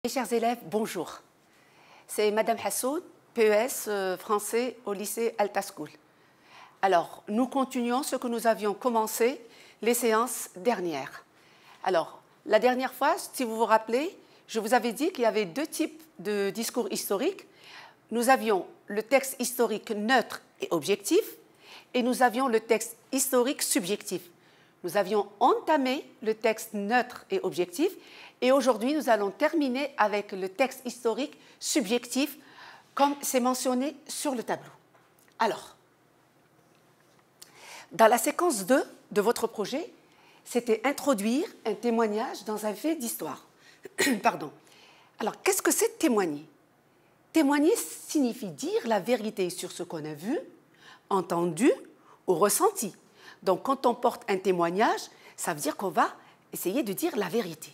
Mes chers élèves, bonjour. C'est Madame Hassoun, PES français au lycée Alta School. Alors, nous continuons ce que nous avions commencé les séances dernières. Alors, la dernière fois, si vous vous rappelez, je vous avais dit qu'il y avait deux types de discours historiques. Nous avions le texte historique neutre et objectif, et nous avions le texte historique subjectif. Nous avions entamé le texte neutre et objectif, et aujourd'hui, nous allons terminer avec le texte historique subjectif, comme c'est mentionné sur le tableau. Alors, dans la séquence 2 de votre projet, c'était introduire un témoignage dans un fait d'histoire. Pardon. Alors, qu'est-ce que c'est témoigner? Témoigner signifie dire la vérité sur ce qu'on a vu, entendu ou ressenti. Donc, quand on porte un témoignage, ça veut dire qu'on va essayer de dire la vérité.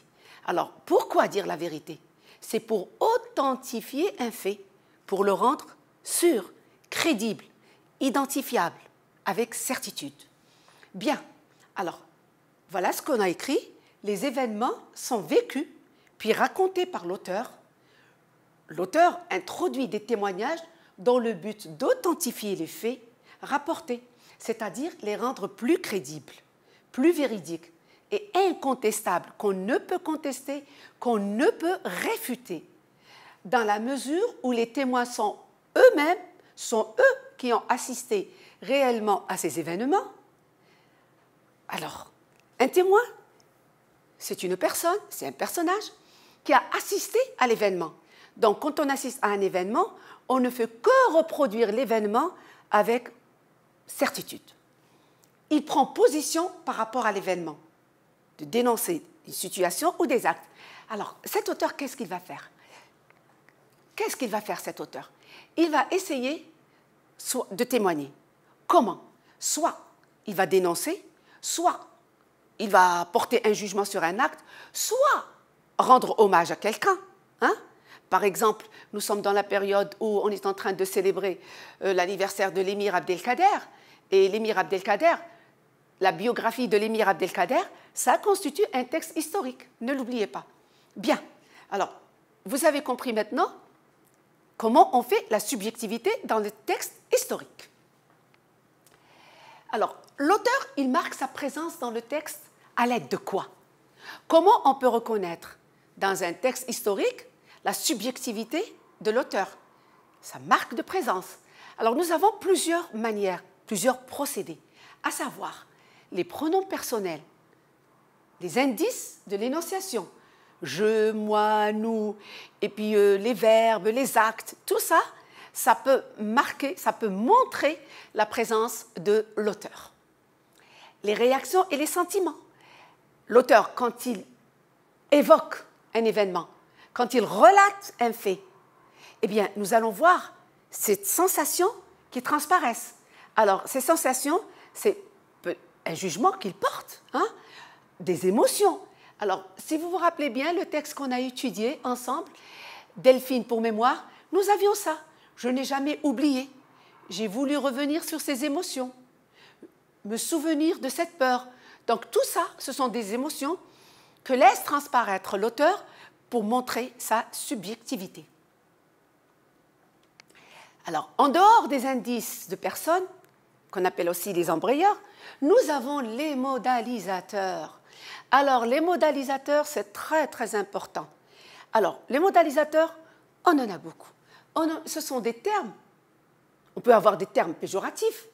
Alors, pourquoi dire la vérité? C'est pour authentifier un fait, pour le rendre sûr, crédible, identifiable, avec certitude. Bien, alors, voilà ce qu'on a écrit. Les événements sont vécus, puis racontés par l'auteur. L'auteur introduit des témoignages dans le but d'authentifier les faits rapportés, c'est-à-dire les rendre plus crédibles, plus véridiques et incontestables, qu'on ne peut contester, qu'on ne peut réfuter, dans la mesure où les témoins sont eux-mêmes, sont eux qui ont assisté réellement à ces événements. Alors, un témoin, c'est une personne, c'est un personnage qui a assisté à l'événement. Donc, quand on assiste à un événement, on ne fait que reproduire l'événement avec certitude. Il prend position par rapport à l'événement, de dénoncer une situation ou des actes. Alors, cet auteur, qu'est-ce qu'il va faire? Qu'est-ce qu'il va faire, cet auteur? Il va essayer de témoigner. Comment? Soit il va dénoncer, soit il va porter un jugement sur un acte, soit rendre hommage à quelqu'un. Hein? Par exemple, nous sommes dans la période où on est en train de célébrer l'anniversaire de l'émir Abdelkader. Et l'émir Abdelkader, la biographie de l'émir Abdelkader, ça constitue un texte historique, ne l'oubliez pas. Bien, alors, vous avez compris maintenant comment on fait la subjectivité dans le texte historique. Alors, l'auteur, il marque sa présence dans le texte à l'aide de quoi? Comment on peut reconnaître dans un texte historique la subjectivité de l'auteur? Sa marque de présence. Alors, nous avons plusieurs manières, plusieurs procédés, à savoir les pronoms personnels, les indices de l'énonciation, je, moi, nous, et puis les verbes, les actes, tout ça, ça peut marquer, ça peut montrer la présence de l'auteur. Les réactions et les sentiments. L'auteur, quand il évoque un événement, quand il relate un fait, eh bien, nous allons voir ces sensations qui transparaissent. Alors, ces sensations, c'est un jugement qu'il porte, hein, des émotions. Alors, si vous vous rappelez bien le texte qu'on a étudié ensemble, Delphine pour mémoire, nous avions ça. Je n'ai jamais oublié. J'ai voulu revenir sur ces émotions, me souvenir de cette peur. Donc, tout ça, ce sont des émotions que laisse transparaître l'auteur pour montrer sa subjectivité. Alors, en dehors des indices de personnes, qu'on appelle aussi les embrayeurs, nous avons les modalisateurs. Alors, les modalisateurs, c'est très, très important. Alors, les modalisateurs, on en a beaucoup. Ce sont des termes. On peut avoir des termes péjoratifs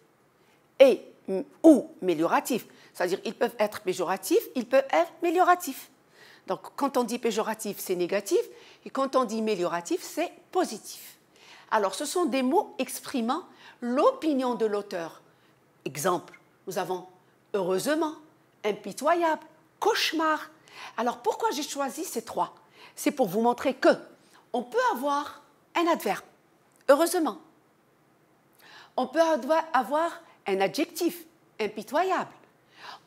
ou mélioratifs. C'est-à-dire, ils peuvent être péjoratifs, ils peuvent être mélioratifs. Donc, quand on dit péjoratif, c'est négatif, et quand on dit mélioratif, c'est positif. Alors, ce sont des mots exprimant l'opinion de l'auteur. Exemple, nous avons heureusement, impitoyable, cauchemar. Alors, pourquoi j'ai choisi ces trois? C'est pour vous montrer que on peut avoir un adverbe, heureusement. On peut avoir un adjectif, impitoyable.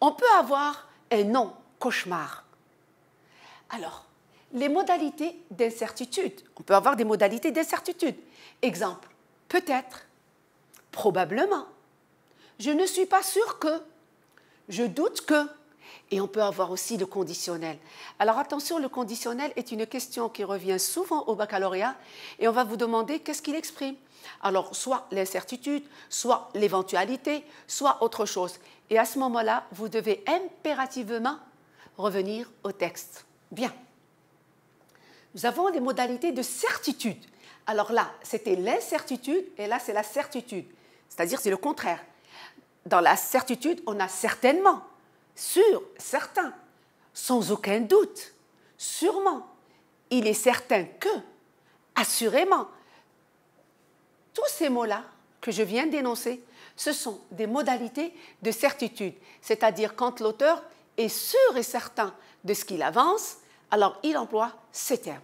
On peut avoir un nom, cauchemar. Alors, les modalités d'incertitude. On peut avoir des modalités d'incertitude. Exemple, peut-être, probablement. Je ne suis pas sûr que, je doute que. Et on peut avoir aussi le conditionnel. Alors attention, le conditionnel est une question qui revient souvent au baccalauréat et on va vous demander qu'est-ce qu'il exprime. Alors soit l'incertitude, soit l'éventualité, soit autre chose. Et à ce moment-là, vous devez impérativement revenir au texte. Bien. Nous avons les modalités de certitude. Alors là, c'était l'incertitude et là, c'est la certitude. C'est-à-dire, c'est le contraire. Dans la certitude, on a certainement, sûr, certain, sans aucun doute, sûrement. Il est certain que, assurément. Tous ces mots-là que je viens d'énoncer, ce sont des modalités de certitude. C'est-à-dire, quand l'auteur est sûr et certain de ce qu'il avance, alors il emploie ces termes.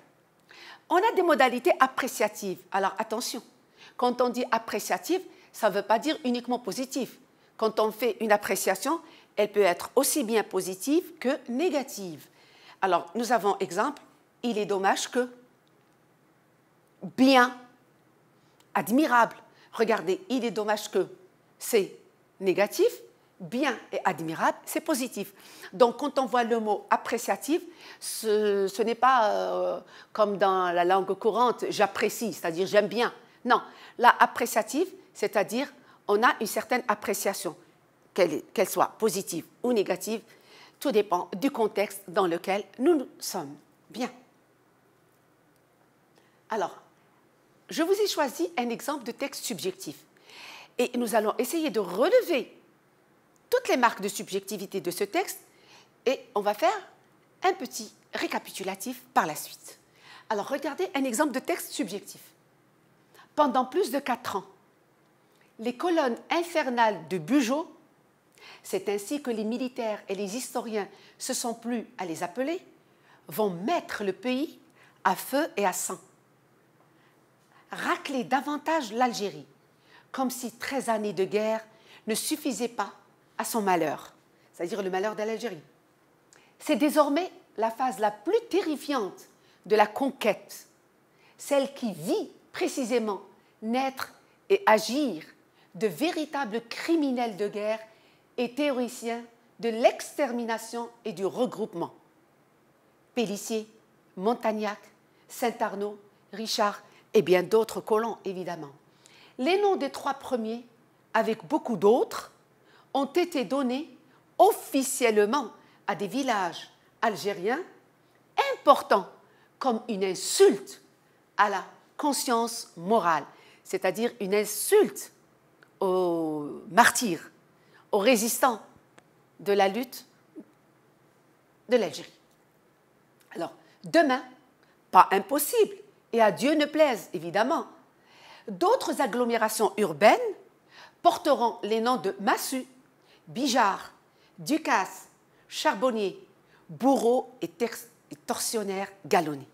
On a des modalités appréciatives. Alors attention, quand on dit appréciative, ça ne veut pas dire uniquement positif. Quand on fait une appréciation, elle peut être aussi bien positive que négative. Alors nous avons exemple, il est dommage que, bien, admirable. Regardez, il est dommage que, c'est négatif, bien et admirable, c'est positif. Donc, quand on voit le mot appréciatif, ce n'est pas comme dans la langue courante, j'apprécie, c'est-à-dire j'aime bien. Non, là, appréciatif, c'est-à-dire on a une certaine appréciation, qu'elle soit positive ou négative, tout dépend du contexte dans lequel nous sommes. Bien. Alors, je vous ai choisi un exemple de texte subjectif. Et nous allons essayer de relever toutes les marques de subjectivité de ce texte et on va faire un petit récapitulatif par la suite. Alors, regardez un exemple de texte subjectif. Pendant plus de 4 ans, les colonnes infernales de Bugeaud, c'est ainsi que les militaires et les historiens se sont plu à les appeler, vont mettre le pays à feu et à sang. Racler davantage l'Algérie, comme si 13 années de guerre ne suffisaient pas à son malheur, c'est-à-dire le malheur de l'Algérie. C'est désormais la phase la plus terrifiante de la conquête, celle qui vit précisément naître et agir de véritables criminels de guerre et théoriciens de l'extermination et du regroupement. Pélissier, Montagnac, Saint-Arnaud, Richard et bien d'autres colons, évidemment. Les noms des 3 premiers, avec beaucoup d'autres, ont été donnés officiellement à des villages algériens importants comme une insulte à la conscience morale, c'est-à-dire une insulte aux martyrs, aux résistants de la lutte de l'Algérie. Alors, demain, pas impossible, et à Dieu ne plaise, évidemment, d'autres agglomérations urbaines porteront les noms de Massu, Bijard, Ducasse, Charbonnier, bourreau et tortionnaire galonné.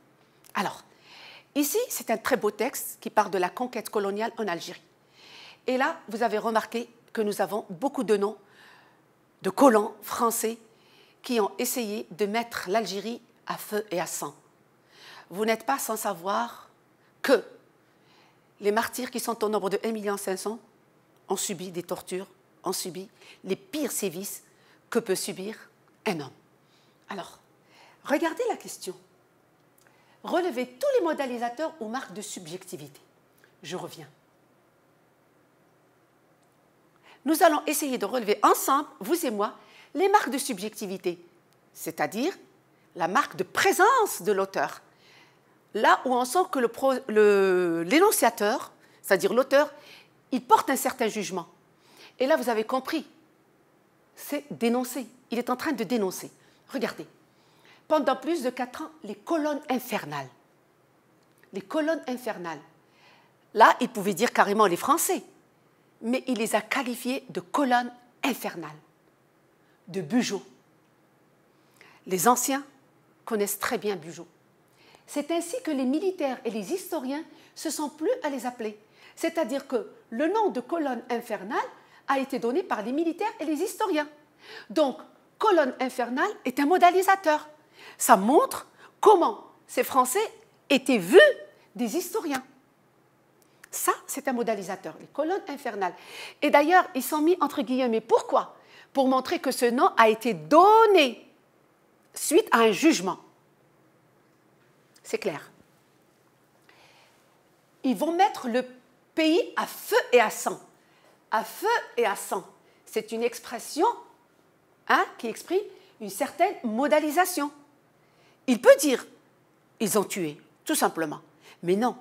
Alors, ici, c'est un très beau texte qui parle de la conquête coloniale en Algérie. Et là, vous avez remarqué que nous avons beaucoup de noms de colons français qui ont essayé de mettre l'Algérie à feu et à sang. Vous n'êtes pas sans savoir que les martyrs qui sont au nombre de 1,5 million ont subi des tortures, ont subi les pires sévices que peut subir un homme. Alors, regardez la question. Relevez tous les modalisateurs ou marques de subjectivité. Je reviens. Nous allons essayer de relever ensemble, vous et moi, les marques de subjectivité, c'est-à-dire la marque de présence de l'auteur. Là où on sent que l'énonciateur, c'est-à-dire l'auteur, il porte un certain jugement. Et là, vous avez compris, c'est dénoncer. Il est en train de dénoncer. Regardez, pendant plus de 4 ans, les colonnes infernales. Les colonnes infernales. Là, il pouvait dire carrément les Français, mais il les a qualifiées de colonnes infernales, de Bugeaud. Les anciens connaissent très bien Bugeaud. C'est ainsi que les militaires et les historiens se sont plu à les appeler. C'est-à-dire que le nom de colonne infernale a été donné par les militaires et les historiens. Donc, colonne infernale est un modalisateur. Ça montre comment ces Français étaient vus des historiens. Ça, c'est un modalisateur, les colonnes infernales. Et d'ailleurs, ils sont mis entre guillemets. Pourquoi? Pour montrer que ce nom a été donné suite à un jugement. C'est clair. Ils vont mettre le pays à feu et à sang. À feu et à sang. C'est une expression qui exprime une certaine modalisation. Il peut dire « ils ont tué », tout simplement. Mais non,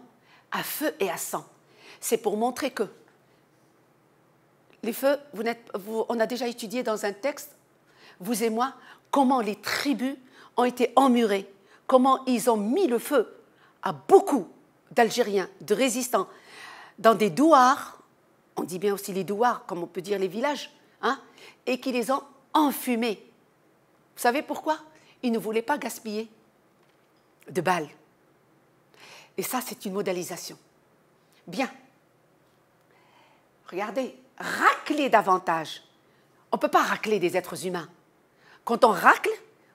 à feu et à sang. C'est pour montrer que les feux, on a déjà étudié dans un texte, vous et moi, comment les tribus ont été emmurées, comment ils ont mis le feu à beaucoup d'Algériens, de résistants, dans des douars, on dit bien aussi les douars, comme on peut dire les villages, et qui les ont enfumés. Vous savez pourquoi? Ils ne voulaient pas gaspiller de balles. Et ça, c'est une modalisation. Bien. Regardez, racler davantage. On ne peut pas racler des êtres humains. Quand on racle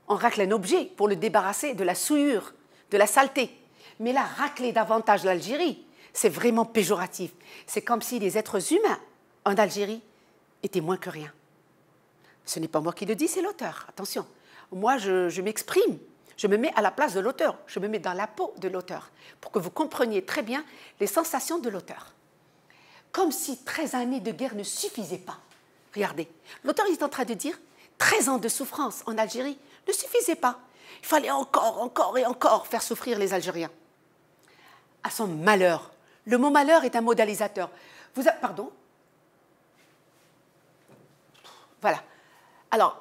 un objet pour le débarrasser de la souillure, de la saleté. Mais là, racler davantage l'Algérie, c'est vraiment péjoratif. C'est comme si les êtres humains en Algérie étaient moins que rien. Ce n'est pas moi qui le dis, c'est l'auteur. Attention, moi je m'exprime, je me mets à la place de l'auteur, je me mets dans la peau de l'auteur, pour que vous compreniez très bien les sensations de l'auteur. Comme si 13 années de guerre ne suffisaient pas. Regardez, l'auteur est en train de dire 13 ans de souffrance en Algérie ne suffisaient pas. Il fallait encore et encore faire souffrir les Algériens. À son malheur. Le mot malheur est un modalisateur. Pardon? Voilà. Alors,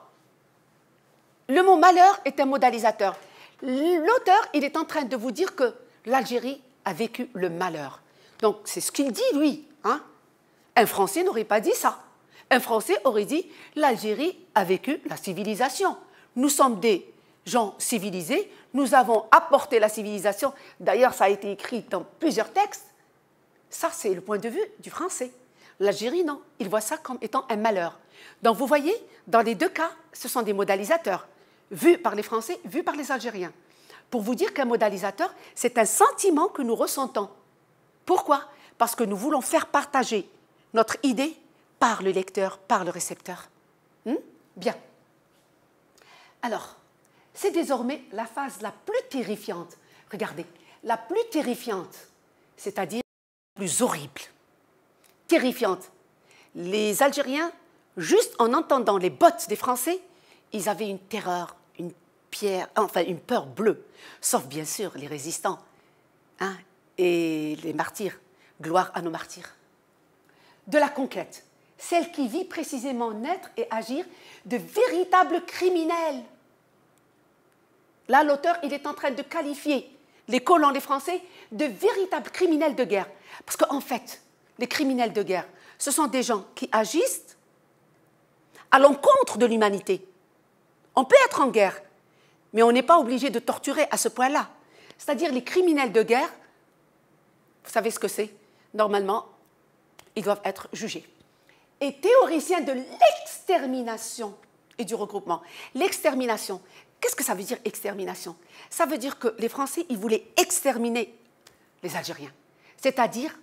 le mot malheur est un modalisateur. L'auteur, il est en train de vous dire que l'Algérie a vécu le malheur. Donc, c'est ce qu'il dit, lui. Un Français n'aurait pas dit ça. Un Français aurait dit l'Algérie a vécu la civilisation. Nous sommes des gens civilisés, nous avons apporté la civilisation. D'ailleurs, ça a été écrit dans plusieurs textes. Ça, c'est le point de vue du Français. L'Algérie, non. Il voit ça comme étant un malheur. Donc, vous voyez, dans les deux cas, ce sont des modalisateurs, vus par les Français, vus par les Algériens. Pour vous dire qu'un modalisateur, c'est un sentiment que nous ressentons. Pourquoi? Parce que nous voulons faire partager notre idée par le lecteur, par le récepteur. Bien. Alors, c'est désormais la phase la plus terrifiante. Regardez, la plus terrifiante, c'est-à-dire la plus horrible. Terrifiante. Les Algériens, juste en entendant les bottes des Français, ils avaient une terreur, une peur bleue. Sauf bien sûr les résistants et les martyrs. Gloire à nos martyrs. De la conquête, celle qui vit précisément naître et agir de véritables criminels. Là, l'auteur, il est en train de qualifier les colons, les Français, de véritables criminels de guerre. Parce qu'en fait, les criminels de guerre, ce sont des gens qui agissent à l'encontre de l'humanité. On peut être en guerre, mais on n'est pas obligé de torturer à ce point-là. C'est-à-dire les criminels de guerre, vous savez ce que c'est? Normalement, ils doivent être jugés. Et théoriciens de l'extermination et du regroupement. L'extermination, qu'est-ce que ça veut dire extermination? Ça veut dire que les Français, ils voulaient exterminer les Algériens, c'est-à-dire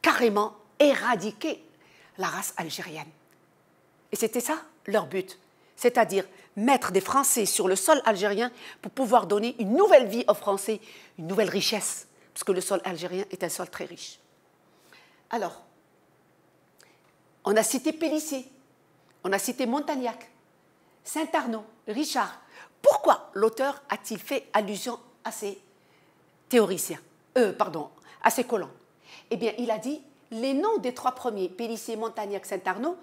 carrément éradiquer la race algérienne. Et c'était ça leur but, c'est-à-dire mettre des Français sur le sol algérien pour pouvoir donner une nouvelle vie aux Français, une nouvelle richesse, parce que le sol algérien est un sol très riche. Alors, on a cité Pélissier, on a cité Montagnac, Saint-Arnaud, Richard. Pourquoi l'auteur a-t-il fait allusion à ces théoriciens, à ces colons? Eh bien, il a dit les noms des trois premiers, Pélissier, Montagnac, Saint-Arnaud,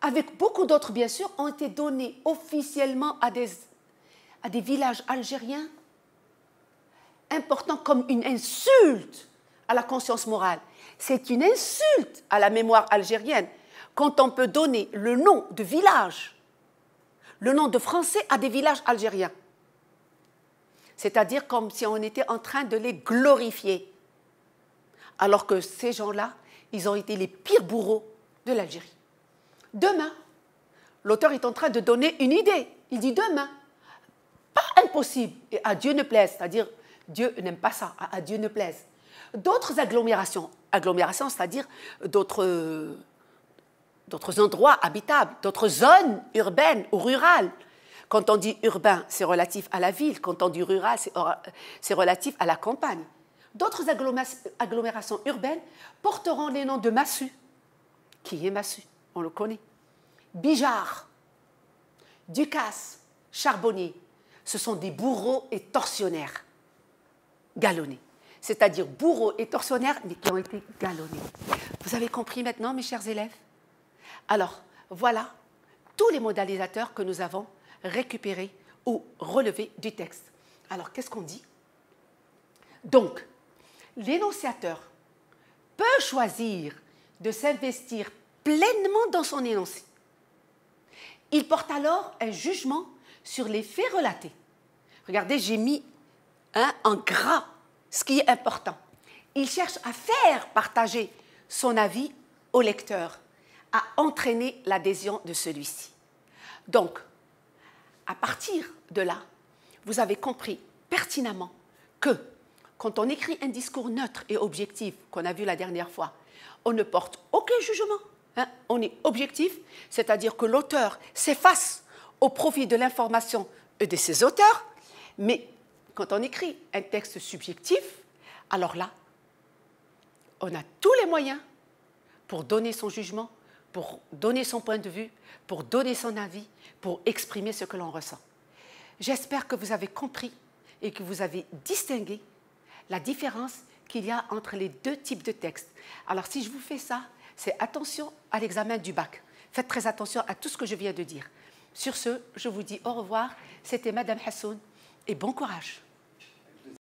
avec beaucoup d'autres, bien sûr, ont été donnés officiellement à des villages algériens importants comme une insulte à la conscience morale. C'est une insulte à la mémoire algérienne quand on peut donner le nom de village, le nom de Français à des villages algériens. C'est-à-dire comme si on était en train de les glorifier. Alors que ces gens-là, ils ont été les pires bourreaux de l'Algérie. Demain, l'auteur est en train de donner une idée. Il dit demain, pas impossible, et à Dieu ne plaise, c'est-à-dire Dieu n'aime pas ça, à Dieu ne plaise. D'autres agglomérations, c'est-à-dire d'autres endroits habitables, d'autres zones urbaines ou rurales, Quand on dit urbain, c'est relatif à la ville. Quand on dit rural, c'est relatif à la campagne. D'autres agglomérations urbaines porteront les noms de massue. Qui est massue? On le connaît. Bijard, Ducasse, Charbonnier. Ce sont des bourreaux et tortionnaires galonnés. C'est-à-dire bourreaux et tortionnaires, mais qui ont été galonnés. Vous avez compris maintenant, mes chers élèves? Alors, voilà tous les modalisateurs que nous avons récupérés ou relevés du texte. Alors, qu'est-ce qu'on dit? Donc, l'énonciateur peut choisir de s'investir pleinement dans son énoncé. Il porte alors un jugement sur les faits relatés. Regardez, j'ai mis en gras ce qui est important. Il cherche à faire partager son avis au lecteur, à entraîner l'adhésion de celui-ci. Donc, à partir de là, vous avez compris pertinemment que quand on écrit un discours neutre et objectif, qu'on a vu la dernière fois, on ne porte aucun jugement. On est objectif, c'est-à-dire que l'auteur s'efface au profit de l'information et de ses auteurs, mais quand on écrit un texte subjectif, alors là, on a tous les moyens pour donner son jugement, pour donner son point de vue, pour donner son avis, pour exprimer ce que l'on ressent. J'espère que vous avez compris et que vous avez distingué la différence qu'il y a entre les deux types de textes. Alors, si je vous fais ça, c'est attention à l'examen du bac. Faites très attention à tout ce que je viens de dire. Sur ce, je vous dis au revoir. C'était Madame Hassoun et bon courage.